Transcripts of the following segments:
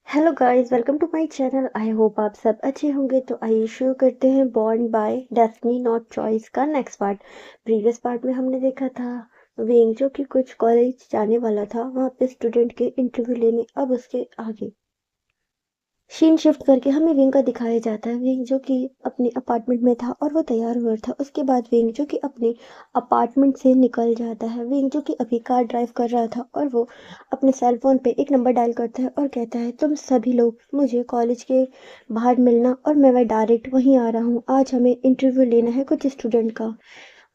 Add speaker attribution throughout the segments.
Speaker 1: Hello guys, welcome to my channel. I hope आप सब अच्छे होंगे। तो आइए शुरू करते हैं born by destiny not choice का नेक्स्ट पार्ट। प्रीवियस पार्ट में हमने देखा था विंग जो कि कुछ कॉलेज जाने वाला था, वहाँ पे स्टूडेंट के इंटरव्यू लेने। अब उसके आगे सीन शिफ्ट करके हमें विंग का दिखाया जाता है। विंग जो कि अपने अपार्टमेंट में था और वो तैयार हुआ था। उसके बाद विंग जो कि अपने अपार्टमेंट से निकल जाता है। विंग जो कि अभी कार ड्राइव कर रहा था और वो अपने सेल फोन पे एक नंबर डायल करता है और कहता है, तुम सभी लोग मुझे कॉलेज के बाहर मिलना और मैं डायरेक्ट वहीं आ रहा हूँ। आज हमें इंटरव्यू लेना है कुछ स्टूडेंट का।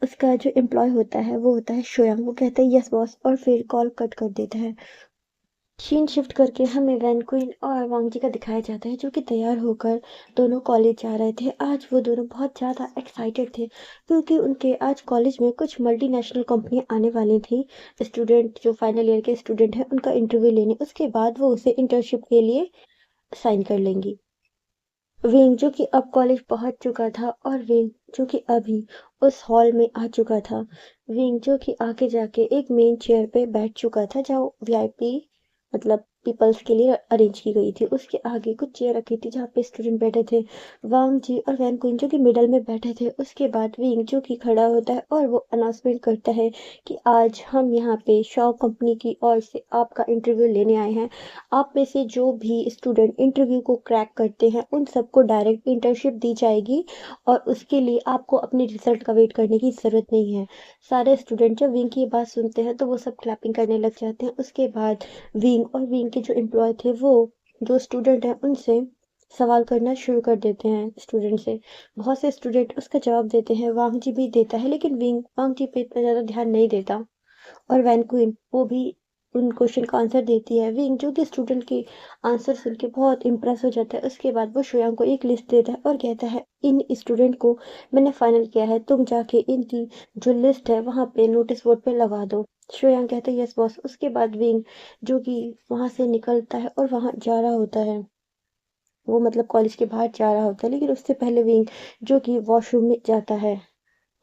Speaker 1: उसका जो एम्प्लॉय होता है वो होता है श्रेयांग। वो कहता है यस बॉस और फिर कॉल कट कर देता है। सीन शिफ्ट करके हमें वैन क्वीन और वांगजी का दिखाया जाता है जो कि तैयार होकर दोनों कॉलेज जा रहे थे। आज वो दोनों बहुत ज़्यादा एक्साइटेड थे क्योंकि उनके आज कॉलेज में कुछ मल्टीनेशनल कंपनियां आने वाली थी। स्टूडेंट जो फाइनल ईयर के स्टूडेंट हैं उनका इंटरव्यू लेने, उसके बाद वो उसे इंटर्नशिप के लिए साइन कर लेंगी। विंग जो कि अब कॉलेज पहुंच चुका था और विंग जो कि अभी उस हॉल में आ चुका था। विंग जो कि आगे जाके एक मेन चेयर पे बैठ चुका था जो वीआईपी मतलब पीपल्स के लिए अरेंज की गई थी। उसके आगे कुछ चेयर रखी थी जहाँ पे स्टूडेंट बैठे थे। वांग जी और वैन क्विन जो कि मिडल में बैठे थे। उसके बाद विंग जो कि खड़ा होता है और वो अनाउंसमेंट करता है कि आज हम यहाँ पे शॉ कंपनी की ओर से आपका इंटरव्यू लेने आए हैं। आप में से जो भी स्टूडेंट इंटरव्यू को क्रैक करते हैं उन सबको डायरेक्ट इंटर्नशिप दी जाएगी और उसके लिए आपको अपने रिजल्ट का वेट करने की ज़रूरत नहीं है। सारे स्टूडेंट जब विंग की बात सुनते हैं तो वो सब क्लैपिंग करने लग जाते हैं। उसके बाद विंग और विंग के जो एम्प्लॉय थे वो जो स्टूडेंट हैं उनसे सवाल करना शुरू कर देते हैं। स्टूडेंट से बहुत से स्टूडेंट उसका जवाब देते हैं। वांग जी भी देता है लेकिन विंग वांग जी पे इतना ज़्यादा ध्यान नहीं देता। और वैन क्वीन वो भी उन क्वेश्चन का आंसर देती है। विंग जो कि स्टूडेंट के आंसर सुन के बहुत इम्प्रेस हो जाता है। उसके बाद वो श्रेयांग को एक लिस्ट देता है और कहता है, इन स्टूडेंट को मैंने फाइनल किया है, तुम जाके इनकी जो लिस्ट है वहाँ पे नोटिस बोर्ड पे लगा दो। श्रेयांग कहता है यस बॉस। उसके बाद विंग जो कि वहाँ से निकलता है और वहाँ जा रहा होता है। वो मतलब कॉलेज के बाहर जा रहा होता है लेकिन उससे पहले विंग जो कि वॉशरूम में जाता है।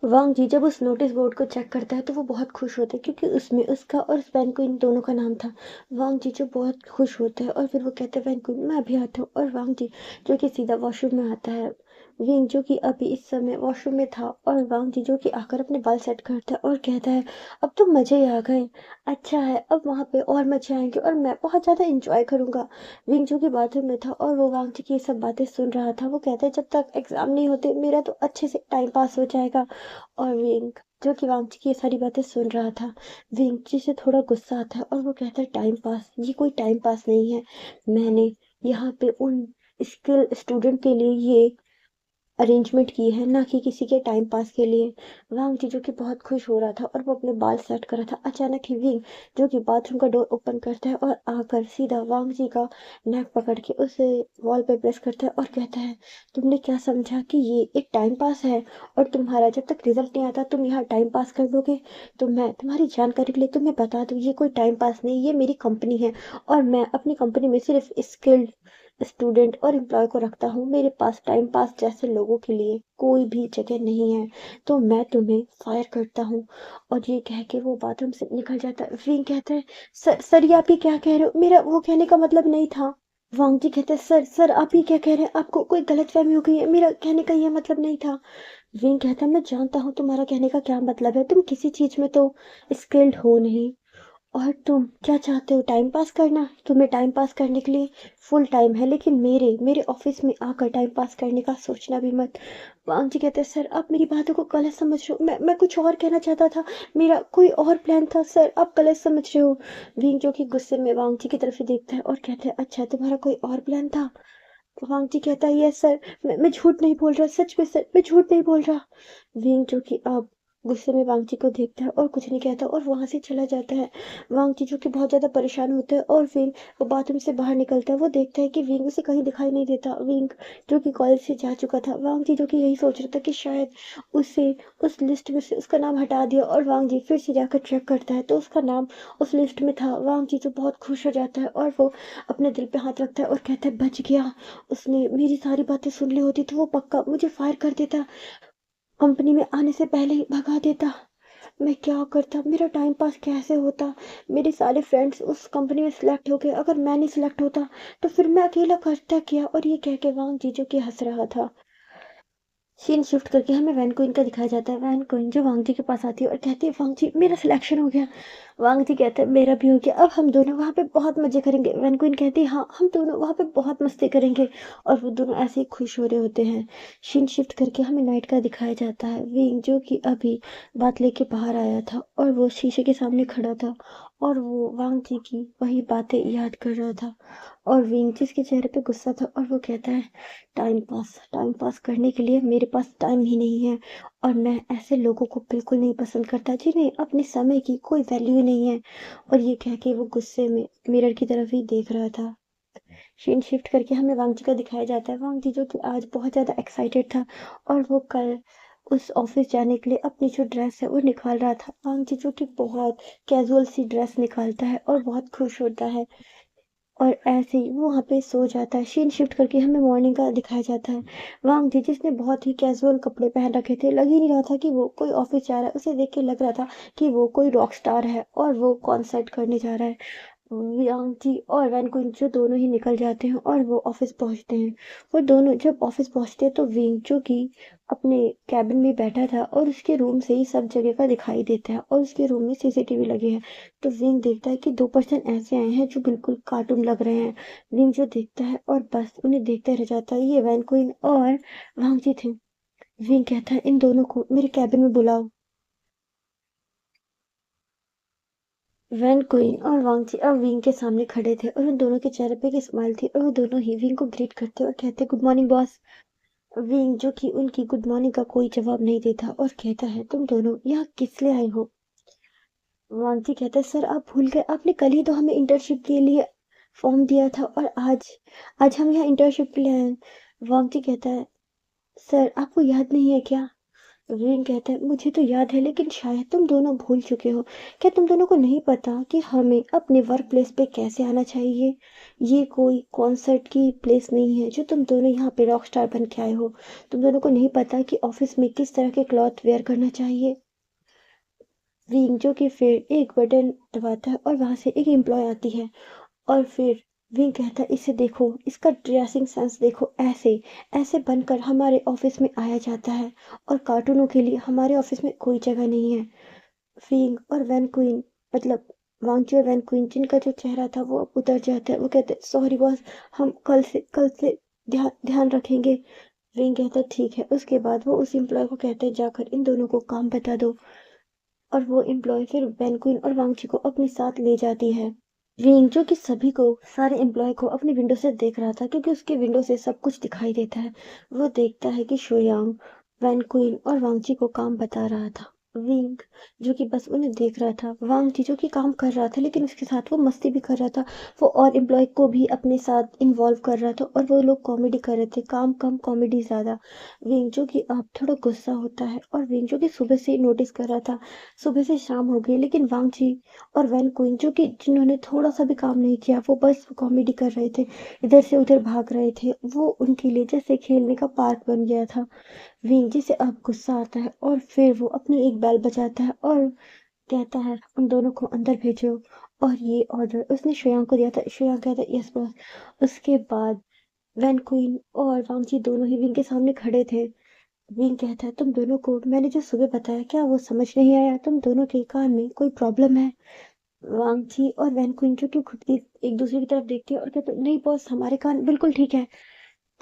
Speaker 1: वांग जी जब उस नोटिस बोर्ड को चेक करता है तो वो बहुत खुश होता है क्योंकि उसमें उसका और उस वैन क्वीन दोनों का नाम था। वांग जी जो बहुत खुश होता है और फिर वो कहते हैं वैन क्वीन मैं अभी आता हूँ। और वांग जी जो कि सीधा वॉशरूम में आता है। विंग जो कि अभी इस समय वॉशरूम में था और वांग जी जो कि आकर अपने बाल सेट करता है और कहता है, अब तो मजे ही आ गए। अच्छा है, अब वहाँ पे और मजे आएंगे और मैं बहुत ज़्यादा इंजॉय करूंगा। विंग जो कि बाथरूम में था और वो वांग जी की ये सब बातें सुन रहा था। वो कहता है जब तक एग्जाम नहीं होते मेरा तो अच्छे से टाइम पास हो जाएगा। और विंग जो कि वांगची की ये सारी बातें सुन रहा था। विंगची से थोड़ा गुस्सा आता है और वो कहता है टाइम पास, ये कोई टाइम पास नहीं है। मैंने यहाँ पे उन स्किल स्टूडेंट के लिए ये अरेंजमेंट की है, ना कि किसी के टाइम पास के लिए। वांग जी जो कि बहुत खुश हो रहा था और वो अपने बाल सेट कर रहा था। अचानक ही विंग जो कि बाथरूम का डोर ओपन करता है और आकर सीधा वांग जी का नेक पकड़ के उसे वॉल पे प्रेस करता है और कहता है, तुमने क्या समझा कि ये एक टाइम पास है और तुम्हारा जब तक रिजल्ट नहीं आता तुम यहाँ टाइम पास कर लोगे? तो मैं तुम्हारी जानकारी के लिए तुम्हें बता दूं, ये कोई टाइम पास नहीं, ये मेरी कंपनी है और मैं अपनी कंपनी में सिर्फ स्किल्ड स्टूडेंट और एम्प्लॉय को रखता हूँ। मेरे पास टाइम पास जैसे लोगों के लिए कोई भी जगह नहीं है, तो मैं तुम्हें फायर करता हूँ। और ये कह के वो बाथरूम से निकल जाता है। विंग कहता है, सर ये आप ये क्या कह रहे हो? मेरा वो कहने का मतलब नहीं था। वांग जी कहते हैं, सर आप ये क्या कह रहे हैं? आपको कोई गलतफहमी हो गई है, मेरा कहने का ये मतलब नहीं था। विंग कहता है, मैं जानता हूँ तुम्हारा कहने का क्या मतलब है, तुम किसी चीज में तो स्किल्ड हो नहीं। और तुम क्या चाहते हो, टाइम पास करना? तुम्हें टाइम पास करने के लिए फुल टाइम है, लेकिन मेरे मेरे ऑफिस में आकर टाइम पास करने का सोचना भी मत। वांग जी कहते हैं, सर आप मेरी बातों को गलत समझ रहे हो, मैं कुछ और कहना चाहता था, मेरा कोई और प्लान था, सर आप गलत समझ रहे हो। विंग जो कि गुस्से में वांग जी की तरफ से देखता है और कहता है, अच्छा तुम्हारा कोई और प्लान था? वांग जी कहता है, यस सर, मैं झूठ नहीं बोल रहा, सच में सर मैं झूठ नहीं बोल रहा। विंग जो कि अब गुस्से में वांग जी को देखता है और कुछ नहीं कहता और वहां से चला जाता है। वांग जी जो कि बहुत ज्यादा परेशान होता है और फिर वो बाथरूम से बाहर निकलता है। वो देखता है कि विंग उसे कहीं दिखाई नहीं देता। विंग जो कि कॉलेज से जा चुका था। वांग जी जो कि यही सोच रहा था कि शायद उसे उस लिस्ट में से उसका नाम हटा दिया और वांग जी फिर से जाकर चेक करता है तो उसका नाम उस लिस्ट में था। वांग जी जो बहुत खुश हो जाता है और वो अपने दिल पे हाथ रखता है और कहता है, बच गया। उसने मेरी सारी बातें सुन ली होती तो वो पक्का मुझे फायर कर देता, कंपनी में आने से पहले ही भगा देता। मैं क्या करता, मेरा टाइम पास कैसे होता, मेरे सारे फ्रेंड्स उस कंपनी में सिलेक्ट हो गए, अगर मैं नहीं सिलेक्ट होता तो फिर मैं अकेला करता क्या। और ये कह के वांग जीजू की हंस रहा था। सीन शिफ्ट करके हमें वैन क्वीन का दिखाया जाता है। वैन क्वीन जो वांग जी के पास आती है और कहती है वांग जी मेरा सिलेक्शन हो गया। वांग जी कहते हैं मेरा भी हो गया, अब हम दोनों वहाँ पे बहुत मजे करेंगे। वैन क्वीन कहती है हाँ हम दोनों वहाँ पे बहुत मस्ती करेंगे। और वो दोनों ऐसे ही खुश हो रहे होते हैं। सीन शिफ्ट करके हमें नाइट का दिखाया जाता है। विंग जो कि अभी बात लेके बाहर आया था और वो शीशे के सामने खड़ा था और वो वांग जी की वही बातें याद कर रहा था। और विंग जिसके चेहरे पे गुस्सा था और वो कहता है टाइम पास करने के लिए मेरे पास टाइम ही नहीं है। और मैं ऐसे लोगों को बिल्कुल नहीं पसंद करता जिन्हें अपने समय की कोई वैल्यू ही नहीं है। और ये कह के वो गुस्से में मिरर की तरफ ही देख रहा था। सीन शिफ्ट करके हमें वांग जी का दिखाया जाता है। वांग जी जो कि आज बहुत ज़्यादा एक्साइटेड था और वो कल उस ऑफिस जाने के लिए अपनी जो ड्रेस है वो निकाल रहा था। वांग जी जो कि बहुत कैजुअल सी ड्रेस निकालता है और बहुत खुश होता है। और ऐसे ही वो वहाँ पे सो जाता है। सीन शिफ्ट करके हमें मॉर्निंग का दिखाया जाता है। वांग जी जिसने बहुत ही कैजुअल कपड़े पहन रखे थे, लग ही नहीं रहा था कि वो कोई ऑफिस जा रहा है। उसे देख के लग रहा था कि वो कोई रॉक स्टार है और वो कॉन्सर्ट करने जा रहा है। वियांग जी और वैन कुंजू दोनों ही निकल जाते हैं और वो ऑफिस पहुंचते हैं। और दोनों जब ऑफिस पहुंचते हैं तो विंग जो कि अपने कैबिन में बैठा था और उसके रूम से ही सब जगह का दिखाई देता है और उसके रूम में सीसीटीवी लगे हैं। तो विंग देखता है कि 2% ऐसे आए हैं जो बिल्कुल कार्टून लग रहे हैं। विंग जो देखता है और बस उन्हें देखते रह जाता है। ये वैन क्वीन और वांग जी थे। विंग कहता है इन दोनों को मेरे कैबिन में बुलाओ। वैन क्वीन और वांग जी अब विंग के सामने खड़े थे और उन दोनों के चेहरे पे एक स्माइल थी और वो दोनों ही विंग को ग्रीट करते और कहते गुड मॉर्निंग बॉस। विंग जो कि उनकी गुड मॉर्निंग का कोई जवाब नहीं देता और कहता है तुम दोनों यहाँ किस लिए आए हो। वांग जी कहता है सर आप भूल गए, आपने कल ही तो हमें इंटर्नशिप के लिए फॉर्म दिया था और आज आज हम यहाँ इंटर्नशिप के लिए आए हैं। वांग जी कहता है सर आपको याद नहीं है क्या। विंग कहता है मुझे तो याद है लेकिन शायद तुम दोनों भूल चुके हो। क्या तुम दोनों को नहीं पता कि हमें अपने वर्क प्लेस पे कैसे आना चाहिए। ये कोई कॉन्सर्ट की प्लेस नहीं है जो तुम दोनों यहाँ पे रॉक स्टार बन के आए हो। तुम दोनों को नहीं पता कि ऑफिस में किस तरह के क्लॉथ वेयर करना चाहिए। विंग जो कि फिर एक बटन दबाता है और वहां से एक एम्प्लॉय आती है। और फिर विंग कहता है इसे देखो, इसका ड्रेसिंग सेंस देखो, ऐसे ऐसे बनकर हमारे ऑफिस में आया जाता है और कार्टूनों के लिए हमारे ऑफिस में कोई जगह नहीं है। विंग और वैन क्वीन मतलब वांगची और वैन क्वीन जिनका जो चेहरा था वो अब उतर जाता है। वो कहते हैं सॉरी बॉस, हम कल से ध्यान ध्यान रखेंगे। विंग कहता है ठीक है। उसके बाद वो उस एम्प्लॉय को कहते हैं जाकर इन दोनों को काम बता दो। और वो एम्प्लॉय फिर वैन क्वीन और वांगची को अपने साथ ले जाती है। विंग जो कि सभी को सारे एम्प्लॉय को अपनी विंडो से देख रहा था क्योंकि उसके विंडो से सब कुछ दिखाई देता है। वो देखता है कि शोयांग वैन क्वीन और वांगची को काम बता रहा था। विंग जो कि बस उन्हें देख रहा था। वांग जी जो कि काम कर रहा था लेकिन उसके साथ वो मस्ती भी कर रहा था। वो और एम्प्लॉय को भी अपने साथ इन्वॉल्व कर रहा था और वो लोग कॉमेडी कर रहे थे, काम कम कॉमेडी ज्यादा। विंग जो कि अब थोड़ा गुस्सा होता है और विंग जो कि सुबह से नोटिस कर रहा था सुबह से शाम हो गई लेकिन वांग जी और वैन क्वीन जो कि जिन्होंने थोड़ा सा भी काम नहीं किया वो बस कॉमेडी कर रहे थे, इधर से उधर भाग रहे थे, वो उनके लिए जैसे खेलने का पार्क बन गया था। विंग जी से अब गुस्सा आता है और फिर वो अपनी एक बैल बजाता है और कहता है उन दोनों को अंदर भेजो। और ये ऑर्डर उसने श्रेयांक को दिया था। श्रेयांक कहता है यस बॉस। उसके बाद वैन क्वीन और वांग जी दोनों ही विंग के सामने खड़े थे। विंग कहता है तुम दोनों को मैंने जो सुबह बताया क्या वो समझ नहीं आया, तुम दोनों के कान में कोई प्रॉब्लम है। वांगची और वैन क्विंचो की खुद की एक दूसरे की तरफ देखती है और कहते नहीं बॉस हमारे कान बिल्कुल ठीक है।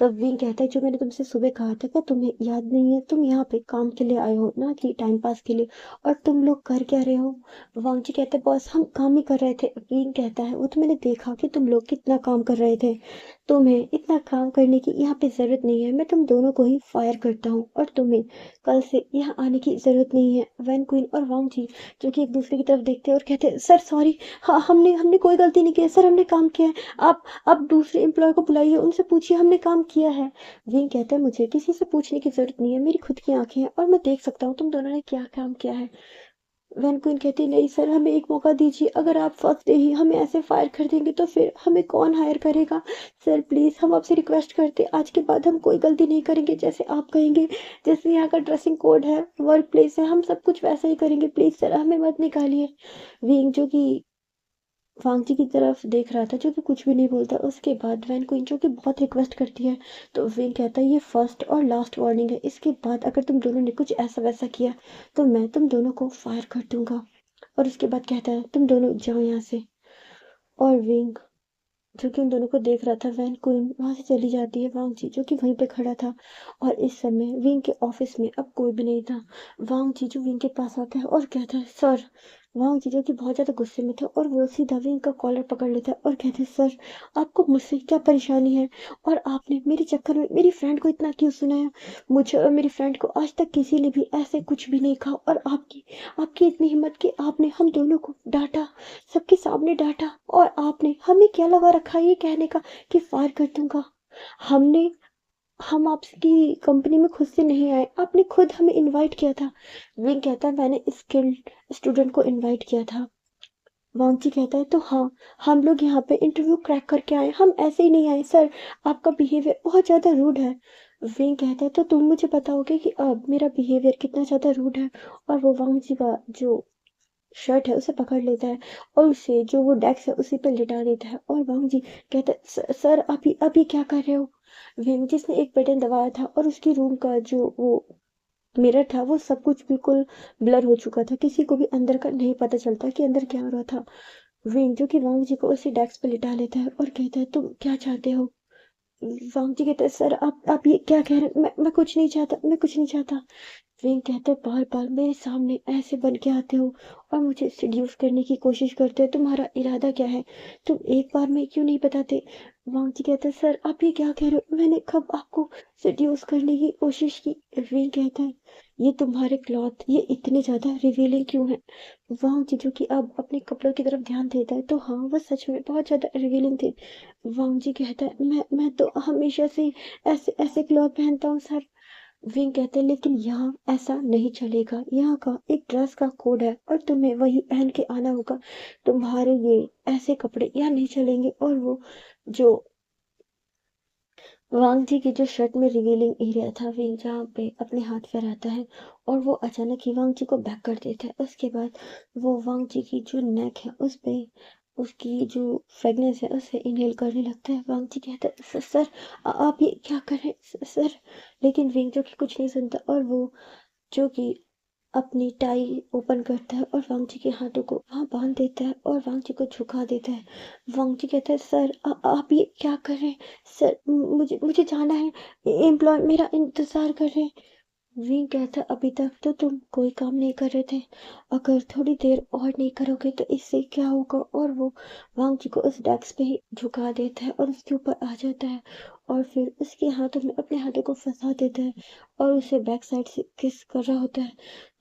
Speaker 1: तब विंग कहता है जो मैंने तुमसे सुबह कहा था क्या तुम्हें याद नहीं है, तुम यहाँ पे काम के लिए आए हो ना कि टाइम पास के लिए। और तुम लोग कर क्या रहे हो। वांगची कहते हैं बॉस हम काम ही कर रहे थे। विंग कहता है वो तो मैंने देखा कि तुम लोग कितना काम कर रहे थे, तुम्हें इतना काम करने की यहाँ पे जरूरत नहीं है। मैं तुम दोनों को ही फायर करता हूँ और तुम्हें कल से यहाँ आने की जरूरत नहीं है। वैन क्वीन और वांग जी जो कि एक दूसरे की तरफ देखते हैं और कहते हैं सर सॉरी, हाँ हमने हमने कोई गलती नहीं की है सर, हमने काम किया है। आप दूसरे एम्प्लॉय को बुलाइए, उनसे पूछिए हमने काम किया है। विंग कहता है मुझे किसी से पूछने की जरूरत नहीं है, मेरी खुद की आंखें हैं और मैं देख सकता हूँ तुम दोनों ने क्या काम किया है। वैन क्वीन कहती नहीं सर, हमें एक मौका दीजिए, अगर आप फर्स्ट डे ही हमें ऐसे फायर कर देंगे तो फिर हमें कौन हायर करेगा। सर प्लीज़ हम आपसे रिक्वेस्ट करते हैं, आज के बाद हम कोई गलती नहीं करेंगे, जैसे आप कहेंगे, जैसे यहाँ का ड्रेसिंग कोड है, वर्क प्लेस है, हम सब कुछ वैसा ही करेंगे, प्लीज़ सर हमें मत निकालिए। विंग जो कि वांगजी की तरफ देख रहा था, जो कि कुछ भी नहीं बोलता। उसके बाद वैन क्वीन जो कि बहुत रिक्वेस्ट करती है, तो विंग कहता है ये फर्स्ट और लास्ट वार्निंग है, इसके बाद अगर तुम दोनों ने कुछ ऐसा वैसा किया तो मैं तुम दोनों को फायर कर दूंगा। और उसके बाद कहता है तुम दोनों जाओ यहाँ से। और विंग जो कि उन दोनों को देख रहा था, वैन क्वीन वहां से चली जाती है। वांग जी जो कि वहीं पे खड़ा था, और इस समय विंग के ऑफिस में अब कोई भी नहीं था। वांग जी जो विंग के पास आता है और कहता है सर। वांग जी जो कि बहुत ज्यादा गुस्से में था, और वो सीधा विंग का कॉलर पकड़ लेता है और कहते हैं सर आपको मुझसे क्या परेशानी है, और आपने मेरे चक्कर में मेरी फ्रेंड को इतना क्यों सुनाया। मुझे और मेरी फ्रेंड को आज तक किसी ने भी ऐसे कुछ भी नहीं कहा, और आपकी आपकी इतनी हिम्मत कि आपने हम दोनों को डांटा, सबके सामने डांटा, और आपने हमें क्या लगा रखा है ये कहने का कि फायर कर दूंगा। हमने हम आपकी कंपनी में खुद से नहीं आए, आपने खुद हमें इनवाइट किया था। विंग कहता है मैंने स्किल्ड स्टूडेंट को इनवाइट किया था। वांगची कहता है तो हाँ, हम लोग यहाँ पे इंटरव्यू क्रैक करके आए, हम ऐसे ही नहीं आए सर, आपका बिहेवियर बहुत ज्यादा रूड है। विंग कहता है तो तुम मुझे बताओगे कि अब मेरा बिहेवियर कितना ज्यादा रूड है। और वो वांगची का जो शर्ट है उसे पकड़ लेता है, और उसे जो वो डेस्क है उसी पे लिटा देता है। और वांग जी कहता है सर आप ये क्या कर रहे हो। विंग जिसने एक बटन दबाया था, और उसकी रूम का जो वो मिरर था वो सब कुछ बिल्कुल ब्लर हो चुका था, किसी को भी अंदर का नहीं पता चलता कि अंदर क्या हो रहा था। विंग जो कि वांग जी को उसी डेस्क पे लिटा लेता है और कहता है तुम क्या चाहते हो। वांग जी कहते हैं सर आप ये क्या कह रहे हैं, मैं कुछ नहीं चाहता, मैं कुछ नहीं चाहता। विंग कहते बार बार मेरे सामने ऐसे बन के आते हो और मुझे सिड्यूस करने की कोशिश करते हो, तुम्हारा इरादा क्या है, तुम एक बार में क्यों नहीं बताते। वांग जी कहते सर आप ये क्या कह रहे हो, मैंने कब आपको सिड्यूस करने की कोशिश की। विंग कहता है ये तुम्हारे क्लॉथ ये इतने ज्यादा रिवीलिंग क्यों है। वांग जी जो कि अब अपने कपड़ों की तरफ ध्यान देता है, तो हाँ वो सच में बहुत ज्यादा रिवीलिंग थे। वांग जी कहता है मैं तो हमेशा से ही ऐसे ऐसे क्लॉथ पहनता हूँ सर। विंग कहते हैं लेकिन यहाँ ऐसा नहीं चलेगा, यहाँ का एक ड्रेस का कोड है और तुम्हें वही पहन के आना होगा, तुम्हारे ये ऐसे कपड़े यहाँ नहीं चलेंगे। और वो जो वांग जी की जो शर्ट में रिवीलिंग एरिया था, विंग जहाँ पे अपने हाथ फहराता है, और वो अचानक ही वांग जी को बैक कर देता है। उसके बाद वो वांग जी की जो नेक है उस पे उसकी जो फ्रेगनेंस है उसे इनहेल करने लगता है। वांग जी कहता है सर आप ये क्या कर रहे हैं सर। लेकिन विंग जो कि कुछ नहीं सुनता, और वो जो कि अपनी टाई ओपन करता है और वांगची के हाथों को वहां बांध देता है और वांगची को झुका देता है। वांगची कहता है सर आप ये क्या कर रहे हैं सर, मुझे मुझे जाना है, एम्प्लॉय मेरा इंतजार कर रहे हैं। विंग कहता अभी तक तो तुम कोई काम नहीं कर रहे थे, अगर थोड़ी देर और नहीं करोगे तो इससे क्या होगा। और वो वांग जी को उस डेस्क पे ही झुका देता है और उसके ऊपर आ जाता है, और फिर उसके हाथों में अपने हाथों को फंसा देता है और उसे बैक साइड से किस कर रहा होता है।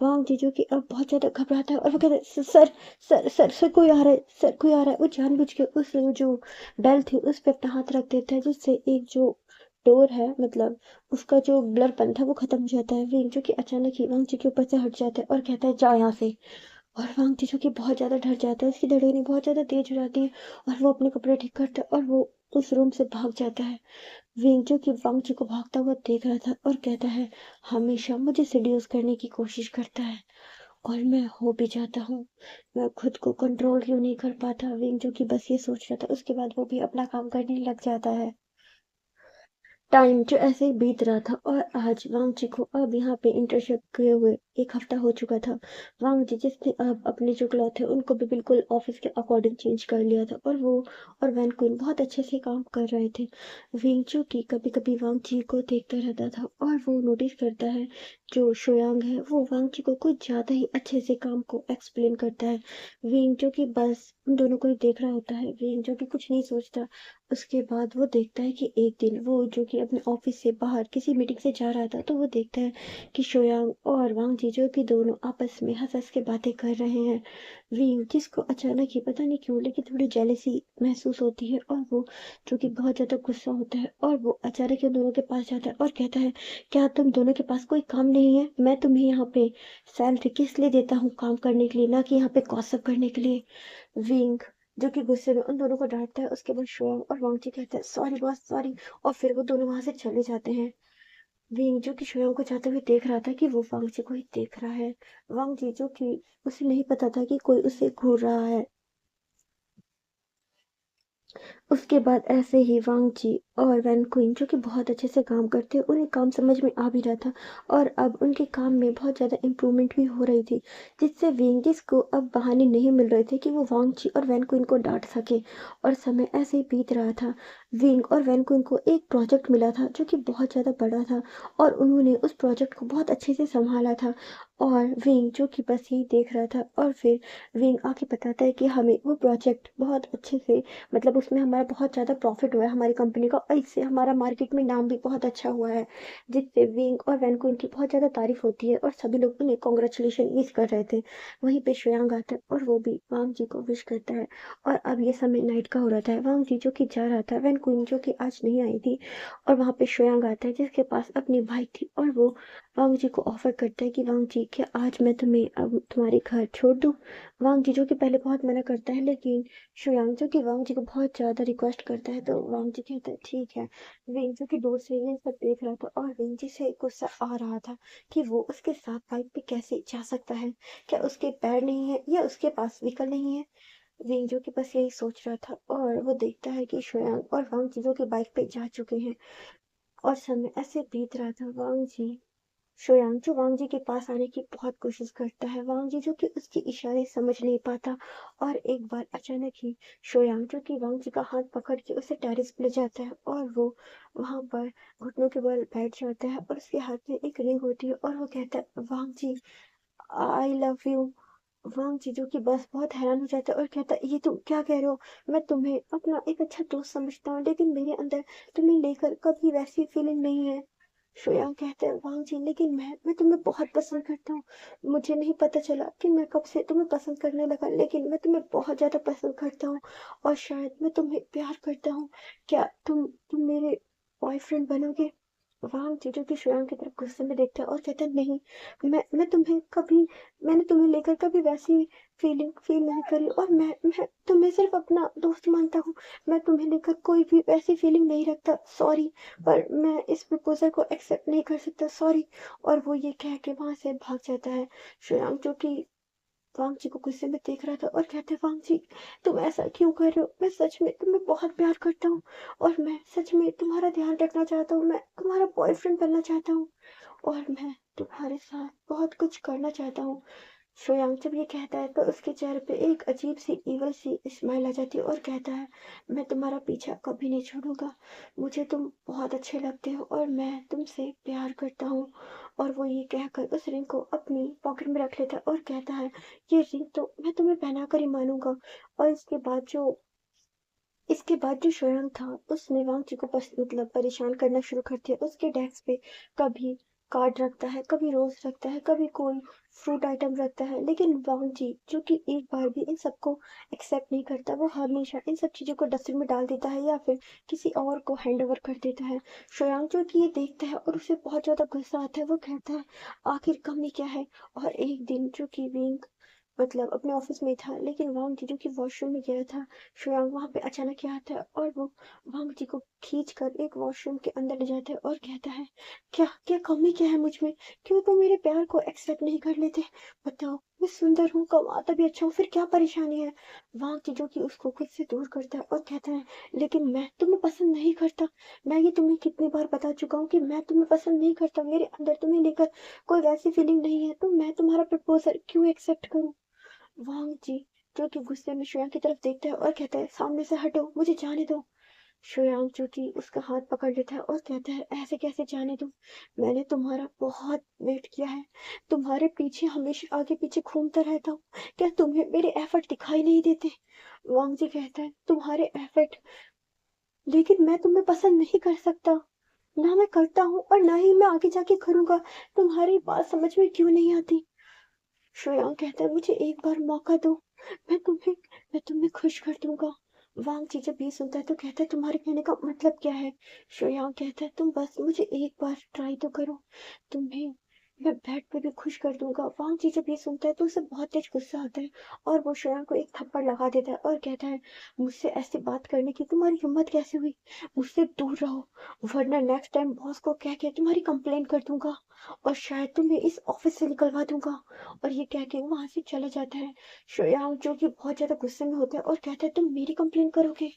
Speaker 1: वांग जी जो कि अब बहुत ज्यादा घबराता है और वो कहता है सर कोई आ रहा है, सर कोई आ रहा है। वो जानबूझ के उस जो बेल थी उस पे अपना हाथ रख देता है, जिससे एक जो डोर है, मतलब उसका जो ब्लरपन था वो खत्म हो जाता है। विंग जो कि अचानक ही वांग जी के ऊपर से हट जाता है और कहता है जाओ यहाँ से। और वांग जी जो कि बहुत ज्यादा डर जाता है, उसकी धड़कनें बहुत ज्यादा तेज हो जाती है, और वो अपने कपड़े ठीक करता है और वो उस रूम से भाग जाता है। विंग जो कि वांग जी को भागता हुआ देख रहा था और कहता है हमेशा मुझे सेड्यूस करने की कोशिश करता है और मैं हो भी जाता हूँ, मैं खुद को कंट्रोल क्यों नहीं कर पाता। विंग जो कि बस ये सोच रहा था, उसके बाद वो भी अपना काम करने लग जाता है। टाइम जो ऐसे ही बीत रहा था, और आज वांग जी को अब यहाँ पे इंटर्नशिप किए हुए एक हफ्ता हो चुका था। वांग जी जिसने अब अपने जो क्लॉथ थे उनको भी बिल्कुल ऑफिस के अकॉर्डिंग चेंज कर लिया था, और वो और वैन क्वीन बहुत अच्छे से काम कर रहे थे। विंग जो कि कभी कभी वांग जी को देखता रहता था, और वो नोटिस करता है जो शोयांग है वो वांग जी को कुछ ज्यादा ही अच्छे से काम को एक्सप्लेन करता है। विंग जो कि बस उन दोनों को ही देख रहा होता है। वेन जो कि कुछ नहीं सोचता। उसके बाद वो देखता है कि एक दिन वो जो कि अपने ऑफिस से बाहर किसी मीटिंग से जा रहा था, तो वो देखता है कि शोयांग और वांग जी जो कि दोनों आपस में हंस हंस के बातें कर रहे हैं। वीम जिसको अचानक ही पता नहीं क्यों लेकिन थोड़ी जेलेसी महसूस होती है, और वो जो कि बहुत ज्यादा गुस्सा होता है, और वो अचानक ही उन दोनों के पास जाता है और कहता है, क्या तुम दोनों के पास कोई काम नहीं है? मैं तुम्हें यहाँ पे सैलरी किस लिए देता हूँ? काम करने के लिए, ना कि यहाँ पे गॉसिप करने के लिए। विंग जो कि गुस्से में उन दोनों को डांटता है। उसके बाद शोएंग और वांगजी कहते हैं, सॉरी बॉस सॉरी, और फिर वो दोनों वहां से चले जाते हैं। विंग जो कि शोएंग को जाते हुए देख रहा था कि वो वांगजी को ही देख रहा है। वांगजी जो कि उसे नहीं पता था कि कोई उसे घूर रहा है। उसके बाद ऐसे ही वांग जी और वैन क्विन जो कि बहुत अच्छे से काम करते हैं, उन्हें काम समझ में आ भी रहा था, और अब उनके काम में बहुत ज़्यादा इम्प्रूवमेंट भी हो रही थी, जिससे विंगीज को अब बहाने नहीं मिल रहे थे कि वो वांग जी और वैन क्विन को डांट सके। और समय ऐसे ही बीत रहा था। विंग और वैन क्विन को एक प्रोजेक्ट मिला था जो कि बहुत ज़्यादा बड़ा था, और उन्होंने उस प्रोजेक्ट को बहुत अच्छे से संभाला था। और विंग जो कि बस यही देख रहा था, और फिर विंग आके बताता है कि हमें वो प्रोजेक्ट बहुत अच्छे से, मतलब उसमें हमारा बहुत ज़्यादा प्रॉफिट हुआ है हमारी कंपनी का, और इससे हमारा मार्केट में नाम भी बहुत अच्छा हुआ है, जिससे विंग और वैन को उनकी बहुत ज़्यादा तारीफ होती है, और सभी लोग उन्हें कॉन्ग्रेचुलेशन विश कर रहे थे। वहीं पे श्रेयांग आता है और वो भी वांग जी को विश करता है। और अब ये समय नाइट का हो रहा था। वांग जी जो कि जा रहा था, वैन क्वीन जो कि आज नहीं आई थी, और वहाँ पे श्रेयांग आता है जिसके पास अपनी बाइक थी, और वो वांग जी को ऑफर करता है कि वांग जी, क्या आज मैं तुम्हें अब तुम्हारे घर छोड़ दूँ? वांग जी जो कि पहले बहुत मना करता है, लेकिन श्रेयांग जो कि वांग जी को बहुत ज्यादा रिक्वेस्ट करता है, तो वांग जी कहता है ठीक है। वेंग जो कि दूर से ये सब देख रहा था, और वेंग जी से गुस्सा आ रहा था कि वो उसके साथ बाइक पे कैसे जा सकता है। क्या उसके पैर नहीं है, या उसके पास व्हीकल नहीं है? वेंग जो कि बस यही सोच रहा था, और वो देखता है कि श्रेयांग और वांग जी जो कि बाइक पे जा चुके हैं। और समय ऐसे बीत रहा था। वांग जी शोयांग जो वांग जी के पास आने की बहुत कोशिश करता है, वांग जी जो कि उसके इशारे समझ नहीं पाता। और एक बार अचानक ही शोयांग जो कि वांग जी का हाथ पकड़ के उसे टेरेस पे ले जाता है, और वो वहां पर घुटनों के बल बैठ जाता है, और उसके हाथ में एक रिंग होती है, और वो कहता है, वांग जी आई लव यू। वांग जी जो कि बस बहुत हैरान हो जाता है और कहता है, ये तुम क्या कह रहे हो? मैं तुम्हें अपना एक अच्छा दोस्त समझता हूँ, लेकिन मेरे अंदर तुम्हें लेकर कभी वैसी फीलिंग नहीं है। श्रेया कहते हैं, वांग जी लेकिन मैं तुम्हें बहुत पसंद करता हूँ। मुझे नहीं पता चला कि मैं कब से तुम्हें पसंद करने लगा, लेकिन मैं तुम्हें बहुत ज्यादा पसंद करता हूँ, और शायद मैं तुम्हें प्यार करता हूँ। क्या तुम मेरे बॉयफ्रेंड बनोगे? वांग जी जो कि श्रेया की तरफ गुस्से में देखता है और कहता है, नहीं, मैं तुम्हें कभी, मैंने तुम्हें लेकर कभी वैसी फीलिंग फील नहीं करी, और मैं तुम्हें सिर्फ अपना दोस्त मानता हूँ। मैं तुम्हें लेकर कोई भी वैसी फीलिंग नहीं रखता, सॉरी, पर मैं इस प्रपोजल को एक्सेप्ट नहीं कर सकता, सॉरी। और वो ये कह के वहां से भाग जाता है। श्रेयांक जो कि वांग जी को गुस्से में देख रहा था और कहते, वांग जी तुम ऐसा क्यों कर रहे हो? मैं सच में तुम्हें बहुत प्यार करता हूँ, और मैं सच में तुम्हारा ध्यान रखना चाहता हूँ, मैं तुम्हारा बॉयफ्रेंड बनना चाहता हूँ, और मैं तुम्हारे साथ बहुत कुछ करना चाहता हूँ। श्रेयांक जब ये कहता है, तो उसके चेहरे पे एक अजीब सी इवल सी स्माइल आ जाती है, और कहता है, मैं तुम्हारा पीछा कभी नहीं छोड़ूंगा। मुझे तुम बहुत अच्छे लगते हो, और मैं तुमसे प्यार करता हूँ। और वो ये कहकर उस रिंग को अपनी पॉकेट में रख लेता है और कहता है, ये रिंग तो मैं तुम्हें पहना कर ही मानूंगा। और इसके बाद जो श्रेयांक था, उसने वांग जी को मतलब परेशान करना शुरू कर दिया। उसके डेस्क पे कभी कार्ड रखता है, कभी रोज रखता है, कभी कोई फ्रूट आइटम रखता है, लेकिन वांग जी जो कि एक बार भी इन सबको एक्सेप्ट नहीं करता, वो हमेशा इन सब चीजों को डस्टबिन में डाल देता है, या फिर किसी और को हैंड ओवर कर देता है। श्रेयांक जो कि ये देखता है और उसे बहुत ज्यादा गुस्सा आता है। वो कहता है, आखिर कमी क्या है? और एक दिन जो कि विंग मतलब अपने ऑफिस में था, लेकिन वांग जी जो कि वॉशरूम में गया था, श्रेयांक वहां पे अचानक ही आता है, और वो वांग जी को खींच कर एक वॉशरूम के अंदर ले जाता है, और कहता है, क्या क्या कमी क्या है मुझ में? क्यों तुम मेरे प्यार को एक्सेप्ट नहीं कर लेते? बताओ, मैं सुंदर हूँ, कमाता भी अच्छा हूँ, फिर क्या परेशानी है? वांग जी जो कि उसको खुद से दूर करता है और कहता है, लेकिन मैं तुम्हें पसंद नहीं करता। मैं ये तुम्हें कितनी बार बता चुका हूँ कि मैं तुम्हें पसंद नहीं करता, मेरे अंदर तुम्हें लेकर कोई वैसी फीलिंग नहीं है, तो मैं तुम्हारा प्रपोजल क्यों एक्सेप्ट करूँ? वांग जी जो कि गुस्से में श्रेया की तरफ देखता है और कहता है, सामने से हटो, मुझे जाने दो। श्रेयांक जो कि उसका हाथ पकड़ लेता है और कहता है ऐसे कैसे जाने दूं, मैंने तुम्हारा बहुत वेट किया है, तुम्हारे पीछे हमेशा आगे पीछे घूमता रहता हूँ, क्या तुम्हें मेरे एफर्ट दिखाई नहीं देते? वांग जी कहता है तुम्हारे एफर्ट, लेकिन मैं तुम्हें पसंद नहीं कर सकता, ना मैं करता हूँ और ना ही मैं आगे जाके करूंगा, तुम्हारी बात समझ में क्यों नहीं आती? श्रेयांक कहता है मुझे एक बार मौका दो, मैं तुम्हें मैं तुम्हें खुश कर दूंगा। वांग जी जब ये सुनता है तो कहता है तुम्हारे कहने का मतलब क्या है? श्रेयांक कहता है तुम बस मुझे एक बार ट्राई तो करो, तुम्हें मैं बेड पे भी खुश कर दूंगा। वांग जी जब ये सुनता है तो उसे बहुत तेज गुस्सा आता है और वो श्रेयांक को एक थप्पड़ लगा देता है और कहता है मुझसे ऐसी बात करने की तुम्हारी हिम्मत कैसे हुई, मुझसे दूर रहो, वरना नेक्स्ट टाइम बॉस को कह के तुम्हारी कंप्लेन कर दूंगा और शायद तुम्हें इस ऑफिस से निकलवा दूंगा। और ये कह के वहां से चला जाता है। श्रेयांक जो कि बहुत ज्यादा गुस्से में होता है और कहता है तुम मेरी कंप्लेन करोगे,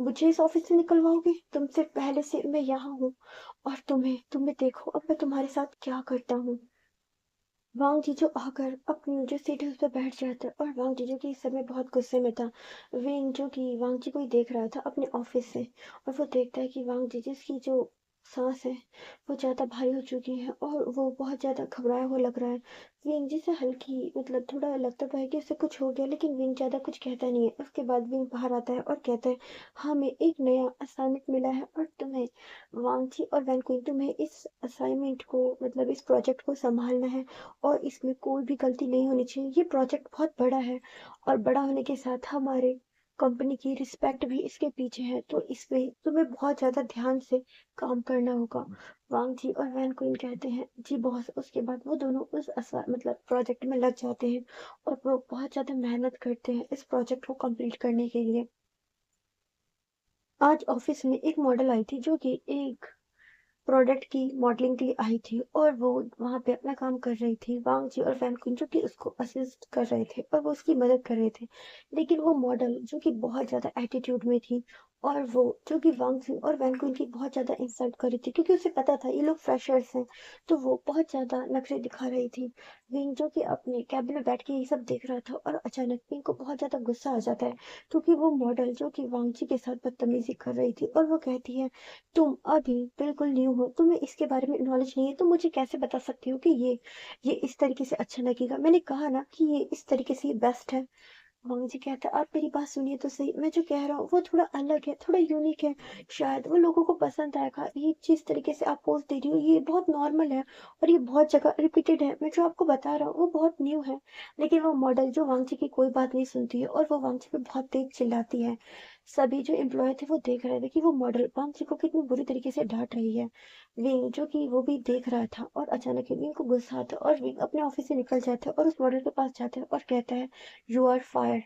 Speaker 1: मुझे इस ऑफिस से निकलवाओगे, तुमसे पहले से मैं यहाँ हूँ और तुम्हें तुम्हें देखो अब मैं तुम्हारे साथ क्या करता हूँ। वांग जीजू आकर अपनी जो सीट है उस पर बैठ जाता है और वांग जीजू की इस समय बहुत गुस्से में था। विंग जो कि वांग जी को ही देख रहा था अपने ऑफिस से और वो देखता है कि वांग जीजू की जो सांस है वो ज्यादा भारी हो चुकी है और वो बहुत ज्यादा घबराया हुआ लग रहा है। विंग जी से हल्की मतलब थोड़ा लगता तो है कि उससे कुछ हो गया, लेकिन विंग ज्यादा कुछ कहता नहीं है। उसके बाद विंग बाहर आता है और कहता है हमें एक नया असाइनमेंट मिला है और तुम्हें वांग और वैन क्विन तुम्हें इस असाइनमेंट को मतलब इस प्रोजेक्ट को संभालना है और इसमें कोई भी गलती नहीं होनी चाहिए। ये प्रोजेक्ट बहुत बड़ा है और बड़ा होने के साथ हमारे कंपनी की रिस्पेक्ट भी इसके पीछे है, तो इसमें तुम्हें बहुत ज्यादा ध्यान से काम करना होगा। वांग जी और वैन क्विन कहते हैं जी बॉस। उसके बाद वो दोनों उस मतलब प्रोजेक्ट में लग जाते हैं और वो बहुत ज्यादा मेहनत करते हैं इस प्रोजेक्ट को कंप्लीट करने के लिए। आज ऑफिस में एक मॉडल आई थी जो कि एक प्रोडक्ट की मॉडलिंग के लिए आई थी और वो वहां पे अपना काम कर रही थी। वांग जी और वैन क्विन जो कि उसको असिस्ट कर रहे थे और वो उसकी मदद कर रहे थे, लेकिन वो मॉडल जो कि बहुत ज्यादा एटीट्यूड में थी और वो जो कि वांग जी और वैन क्विन की बहुत ज्यादा इंसल्ट कर रही थी क्योंकि उसे पता था ये लोग फ्रेशर्स हैं, तो वो बहुत ज्यादा नखरे दिखा रही थी। विंग जो कि अपने कैबिन में बैठ के ये सब देख रहा था और अचानक विंग को बहुत ज्यादा गुस्सा आ जाता है क्योंकि वो मॉडल जो कि वांग जी के साथ बदतमीजी कर रही थी और वो कहती है तुम अभी बिल्कुल न्यू हो, तुम्हें इसके बारे में नॉलेज नहीं है, तुम मुझे कैसे बता सकती हो कि ये इस तरीके से अच्छा लगेगा, मैंने कहा ना कि ये इस तरीके से ये बेस्ट है। मम्मी जी कहता है आप मेरी बात सुनिए तो सही, मैं जो कह रहा हूँ वो थोड़ा अलग है, थोड़ा यूनिक है, शायद वो लोगों को पसंद आएगा। ये जिस तरीके से आप पोस्ट दे रही हो ये बहुत नॉर्मल है और ये बहुत जगह रिपीटेड है, मैं जो आपको बता रहा हूँ वो बहुत न्यू है। लेकिन वो मॉडल जो वांगची की कोई बात नहीं सुनती है और वो वांगची पे बहुत तेज चिल्लाती है। सभी जो एम्प्लॉय थे वो देख रहे थे कि वो मॉडल वांगची को कितनी बुरी तरीके से डांट रही है। विंग जो कि वो भी देख रहा था और अचानक ही विंग को गुस्सा आता है और विंग अपने ऑफिस से निकल जाता है और उस मॉडल के पास जाता है और कहता है यू आर फायर।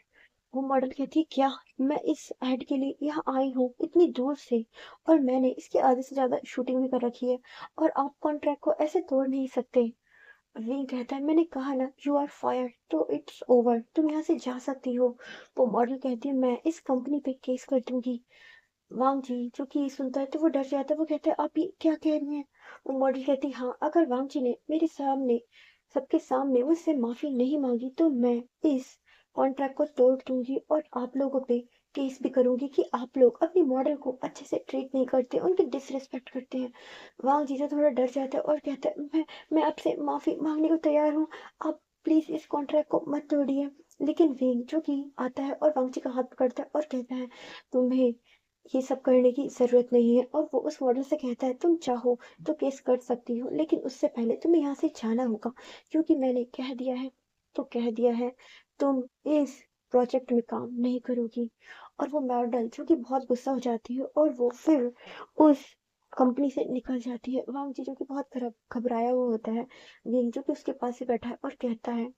Speaker 1: वो मॉडल कहती है क्या, मैं इस एड के लिए यहाँ आई हूँ इतनी दूर से और मैंने इसके आधे से ज्यादा शूटिंग भी कर रखी है और आप कॉन्ट्रैक्ट को ऐसे तोड़ नहीं सकते। विंग कहता है मैंने कहा ना यू आर फायर, तो इट्स ओवर, तुम यहाँ से जा सकती हो। वो मॉडल कहती है मैं इस कंपनी पे केस कर दूंगी। वांग जी जो कि सुनता है तो वो डर जाता है, वो कहता है आप ये क्या कह रही हैं? वो मॉडल कहती है हाँ, अगर वांग जी ने मेरे सामने सबके सामने मुझसे माफी नहीं मांगी तो मैं इस कॉन्ट्रैक्ट को तोड़ दूंगी और आप लोगों पे केस भी करूंगी कि आप लोग अपनी मॉडल को अच्छे से ट्रीट नहीं करते, उनकी डिसरिस्पेक्ट करते हैं। वांग जी से थोड़ा डर जाता है और कहता है मैं आपसे माफी मांगने को तैयार हूँ, आप प्लीज इस कॉन्ट्रैक्ट को मत तोड़िए। लेकिन विंग जो कि आता है और वांग जी का हाथ पकड़ता है और कहता है तुम्हें ये सब करने की जरूरत नहीं है और वो उस मॉडल से कहता है तुम चाहो तो केस कर सकती हो, लेकिन उससे पहले तुम्हें यहाँ से जाना होगा क्योंकि मैंने कह दिया है तो कह दिया है, तुम इस प्रोजेक्ट में काम नहीं करोगी। और वो मॉडल जो कि बहुत गुस्सा हो जाती है और वो फिर उस कंपनी से निकल जाती है। वांग जी जो कि बहुत घबराया हुआ होता है, विंग जो कि उसके पास ही बैठा है और कहता है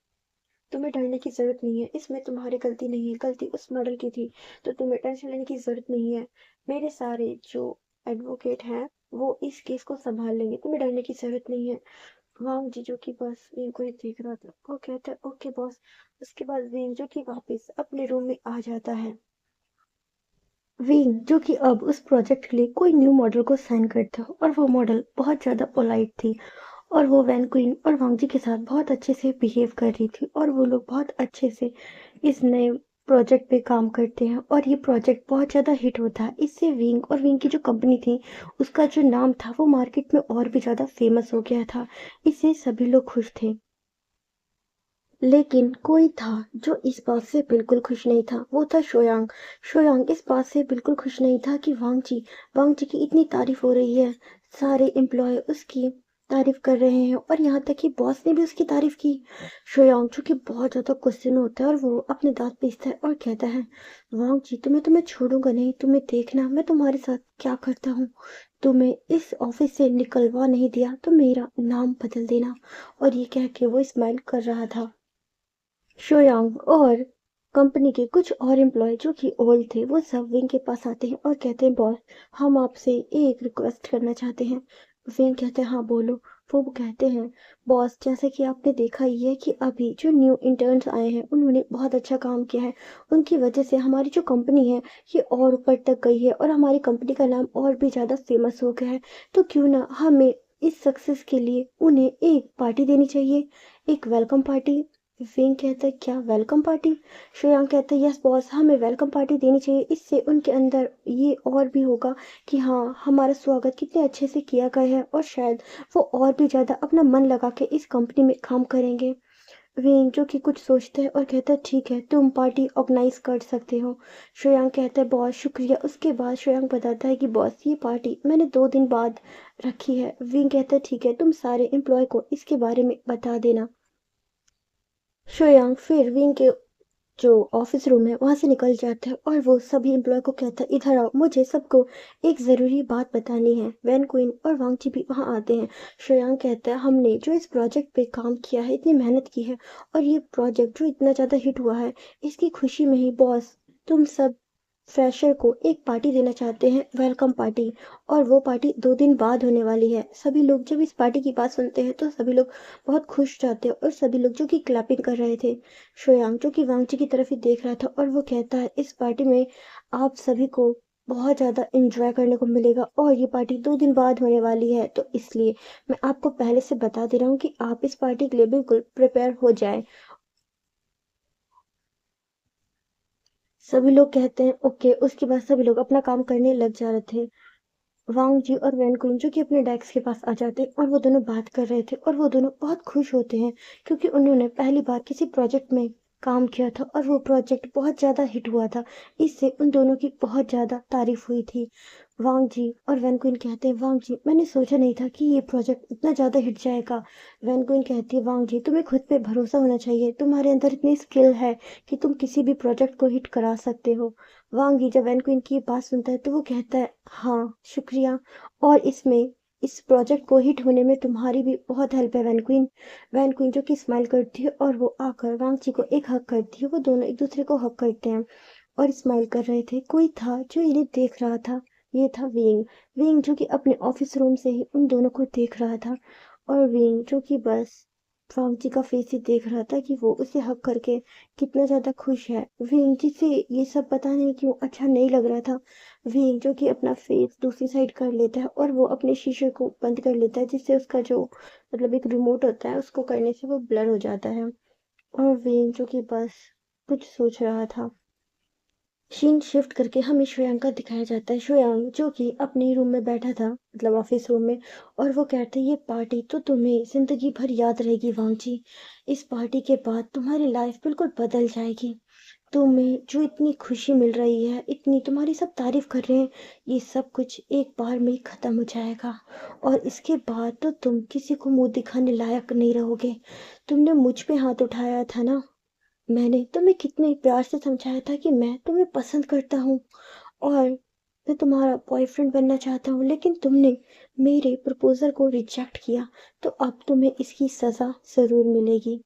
Speaker 1: तुम्हें डरने की जरूरत नहीं है, इसमें तुम्हारी गलती नहीं है, गलती उस मॉडल की थी, तो तुम्हें टेंशन लेने की जरूरत नहीं है। मेरे सारे जो एडवोकेट हैं वो इस केस को संभाल लेंगे, तुम्हें डरने की जरूरत नहीं है। वांग जी जो कि बस विंग को ही देख रहा था वो कहता है ओके बॉस। उसके बाद विंग जो कि वापस अपने रूम में आ जाता है। विंग जो कि अब उस प्रोजेक्ट के लिए कोई न्यू मॉडल को साइन करता है और वो मॉडल बहुत ज्यादा पोलाइट थी और वो वैन क्वीन और वांगजी के साथ बहुत अच्छे से बिहेव कर रही थी और वो लोग बहुत अच्छे से इस नए प्रोजेक्ट पे काम करते हैं और ये प्रोजेक्ट बहुत ज़्यादा हिट होता है। इससे विंग और विंग की जो कंपनी थी उसका जो नाम था वो मार्केट में और भी ज़्यादा फेमस हो गया था। इससे सभी लोग खुश थे। लेकिन कोई था जो इस बात से बिल्कुल खुश नहीं था, वो था शोयांग। शोयांग इस बात से बिल्कुल खुश नहीं था कि वांग जी की इतनी तारीफ हो रही है, सारे एम्प्लॉय उसकी तारीफ कर रहे हैं और यहाँ तक कि बॉस ने भी उसकी तारीफ की। शोयांग जो कि बहुत ज़्यादा गुस्से में होता है और वो अपने दांत पीसता है और कहता है, वांग जी तुम्हें छोड़ूंगा नहीं, तुम्हें देखना मैं तुम्हारे साथ क्या करता हूँ। तुम्हें इस ऑफिस से निकलवा नहीं दिया तो मेरा नाम बदल देना। और ये कह के वो स्माइल कर रहा था। शोयांग और कंपनी के कुछ और एम्प्लॉय जो कि ओल्ड थे वो सब विंग के पास आते हैं और कहते हैं, बॉस हम आपसे एक रिक्वेस्ट करना चाहते हैं। विंग कहते हैं, हाँ बोलो। वो कहते हैं, बॉस जैसे कि आपने देखा ही है कि अभी जो न्यू इंटर्न्स आए हैं उन्होंने बहुत अच्छा काम किया है। उनकी वजह से हमारी जो कंपनी है ये और ऊपर तक गई है और हमारी कंपनी का नाम और भी ज़्यादा फेमस हो गया है। तो क्यों ना हमें इस सक्सेस के लिए उन्हें एक पार्टी देनी चाहिए, एक वेलकम पार्टी। विंग कहता है, क्या वेलकम पार्टी? श्रेयांग कहता है, यस बॉस हमें वेलकम पार्टी देनी चाहिए, इससे उनके अंदर ये और भी होगा कि हाँ हमारा स्वागत कितने अच्छे से किया गया है और शायद वो और भी ज़्यादा अपना मन लगा के इस कंपनी में काम करेंगे। विंग जो कि कुछ सोचता है और कहता है, ठीक है तुम पार्टी ऑर्गेनाइज कर सकते हो। श्रेयांग कहता है, बॉस शुक्रिया। उसके बाद श्रेयांग बताता है कि बॉस ये पार्टी मैंने 2 दिन बाद रखी है। विंग कहता है, ठीक है तुम सारे एम्प्लॉय को इसके बारे में बता देना। श्रेयांग फिर विंग के जो ऑफिस रूम है वहां से निकल जाता है और वो सभी एम्प्लॉय को कहता है, इधर आओ मुझे सबको एक ज़रूरी बात बतानी है। वैन क्वीन और वांगची भी वहां आते हैं। श्रेयांग कहता है, हमने जो इस प्रोजेक्ट पे काम किया है, इतनी मेहनत की है और ये प्रोजेक्ट जो इतना ज़्यादा हिट हुआ है, इसकी खुशी में ही बॉस तुम सब फ्रेशर को एक पार्टी देना चाहते हैं, वेलकम पार्टी। और वो पार्टी 2 दिन बाद होने वाली है। सभी लोग जब इस पार्टी की बात सुनते हैं तो सभी लोग बहुत खुश जाते हैं और सभी लोग जो कि क्लैपिंग कर रहे थे। श्रेयांग जो कि वांगची की तरफ ही देख रहा था और वो कहता है, इस पार्टी में आप सभी को बहुत ज़्यादा एंजॉय करने को मिलेगा और ये पार्टी 2 दिन बाद होने वाली है, तो इसलिए मैं आपको पहले से बता दे रहा हूँ कि आप इस पार्टी के लिए बिल्कुल प्रिपेयर हो जाए। सभी लोग कहते हैं ओके। उसके बाद सभी लोग अपना काम करने लग जा रहे थे। वांग जी और वैन कुइन जो कि अपने डेस्क के पास आ जाते हैं और वो दोनों बात कर रहे थे और वो दोनों बहुत खुश होते हैं क्योंकि उन्होंने पहली बार किसी प्रोजेक्ट में काम किया था और वो प्रोजेक्ट बहुत ज़्यादा हिट हुआ था। इससे उन दोनों की बहुत ज़्यादा तारीफ हुई थी। वांग जी और वैन कुइन कहते हैं, वांग जी मैंने सोचा नहीं था कि ये प्रोजेक्ट इतना ज़्यादा हिट जाएगा। वैन कुइन कहती है, वांग जी तुम्हें खुद पे भरोसा होना चाहिए, तुम्हारे अंदर इतनी स्किल है कि तुम किसी भी प्रोजेक्ट को हिट करा सकते हो। वांग जी जब वैन क्वीन की बात सुनता है तो वो कहता है, हाँ शुक्रिया। और इसमें इस प्रोजेक्ट को हिट होने में तुम्हारी भी बहुत हेल्प है वैन क्वीन। वैन क्वीन जो कि स्माइल करती है और वो आकर वांग जी को एक हक करती है। वो दोनों एक दूसरे को हक करते हैं और स्माइल कर रहे थे। कोई था जो इन्हें देख रहा था, ये था विंग। विंग जो कि अपने ऑफिस रूम से ही उन दोनों को देख रहा था और विंग जो कि बस वांगची का फेस ही देख रहा था कि वो उसे हक करके कितना ज़्यादा खुश है। विंग से ये सब पता नहीं क्यों अच्छा नहीं लग रहा था। विंग जो कि अपना फेस दूसरी साइड कर लेता है और वो अपने शीशे को बंद कर लेता है जिससे उसका जो मतलब एक रिमोट होता है उसको करने से वो ब्लर हो जाता है। और विंग जो कि बस कुछ सोच रहा था। सीन शिफ्ट करके हमें श्रेयांक का दिखाया जाता है। श्रेयांक जो कि अपने रूम में बैठा था मतलब ऑफिस रूम में, और वो कहते हैं, ये पार्टी तो तुम्हें जिंदगी भर याद रहेगी वांगची। इस पार्टी के बाद तुम्हारी लाइफ बिल्कुल बदल जाएगी। तुम्हें जो इतनी खुशी मिल रही है, इतनी तुम्हारी सब तारीफ कर रहे हैं, ये सब कुछ एक बार में ही खत्म हो जाएगा और इसके बाद तो तुम किसी को मुंह दिखाने लायक नहीं रहोगे। तुमने मुझ पे हाथ उठाया था ना, मैंने तुम्हें कितने प्यार से समझाया था कि मैं तुम्हें पसंद करता हूँ और मैं तुम्हारा बॉयफ्रेंड बनना चाहता हूँ, लेकिन तुमने मेरे प्रपोजल को रिजेक्ट किया, तो अब तुम्हें इसकी सजा जरूर मिलेगी।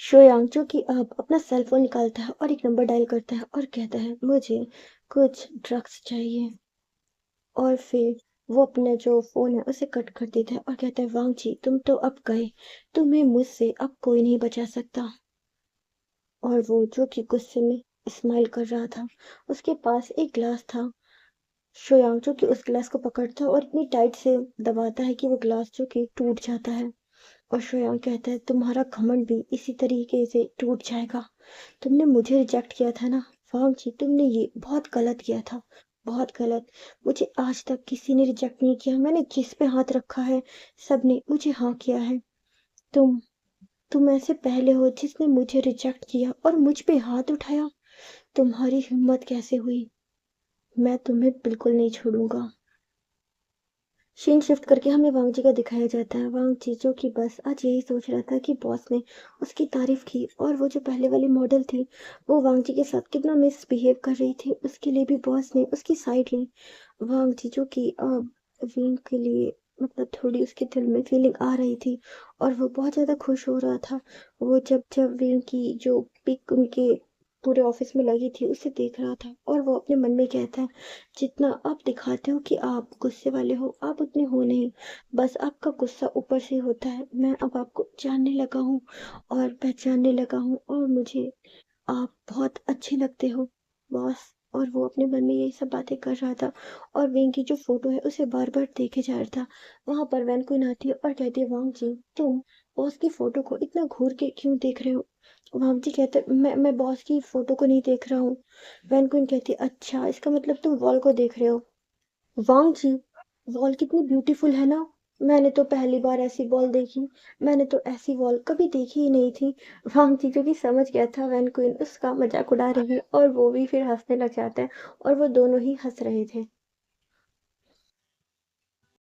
Speaker 1: श्रेयांक जो कि अब अपना सेल फोन निकालता है और एक नंबर डायल करता है और कहता है, मुझे कुछ ड्रग्स चाहिए। और फिर वो अपना जो फोन है उसे कट कर देता है और कहता है, वांग जी तुम तो अब गए, तुम्हें मुझसे अब कोई नहीं बचा सकता। और वो जो कि गुस्से में स्माइल कर रहा था, उसके पास एक ग्लास था। श्रेयांक जो कि उस ग्लास को पकड़ता है और इतनी टाइट से दबाता है कि वो ग्लास जो कि टूट जाता है। और श्रेयांक कहता है तुम्हारा घमंड भी इसी तरीके से टूट जाएगा। तुमने मुझे रिजेक्ट किया था ना वांग जी, तुमने ये बहुत गलत किया था, बहुत गलत। मुझे आज तक किसी ने रिजेक्ट नहीं किया, मैंने जिस पे हाथ रखा है सबने मुझे हाँ किया है। तुम तुम ऐसे पहले हो जिसने मुझे रिजेक्ट किया और मुझ पे हाथ उठाया। तुम्हारी हिम्मत कैसे हुई? मैं तुम्हें बिल्कुल नहीं छोड़ूंगा। सीन शिफ्ट करके हमें वांग जी का दिखाया जाता है। वांग जी जो कि बस आज यही सोच रहा था कि बॉस ने उसकी तारीफ की और वो जो पहले वाली मॉडल थी वो वांग जी के साथ कितना मिसबिहेव कर रही थी, उसके लिए भी बॉस ने उसकी साइड ली। वांग जी जो कि विंग के लिए मतलब थोड़ी उसके दिल में फीलिंग आ रही थी और वो बहुत ज़्यादा खुश हो रहा था। वो जब जब विंग की जो पिक उनके पूरे ऑफिस में लगी थी उसे देख रहा था और वो अपने मन में कहता है जितना आप दिखाते हो कि आप गुस्से वाले हो आप उतने हो नहीं, बस आपका गुस्सा ऊपर से होता है। मैं अब आपको जानने लगा हूँ और पहचानने लगा हूँ और मुझे आप बहुत अच्छे लगते हो बॉस। और वो अपने मन में यही सब बातें कर रहा था और वेंग की जो फोटो है उसे बार बार देखे जा रहा था। वहां पर वैन क्वीन आती है और कहती है वांग जी तुम बॉस की फोटो को इतना घूर के क्यों देख रहे हो? वांग जी कहते मैं बॉस की फोटो को नहीं देख रहा हूँ। वैन क्वीन कहती है अच्छा इसका मतलब तुम वॉल को देख रहे हो। वांग जी वॉल कितनी ब्यूटीफुल है ना, मैंने तो पहली बार ऐसी वॉल देखी, मैंने तो ऐसी वॉल कभी देखी ही नहीं थी। वांग जी जो कि समझ गया था वैन क्वीन उसका मजाक उड़ा रही है और वो भी फिर हंसने लग जाता है और वो दोनों ही हंस रहे थे।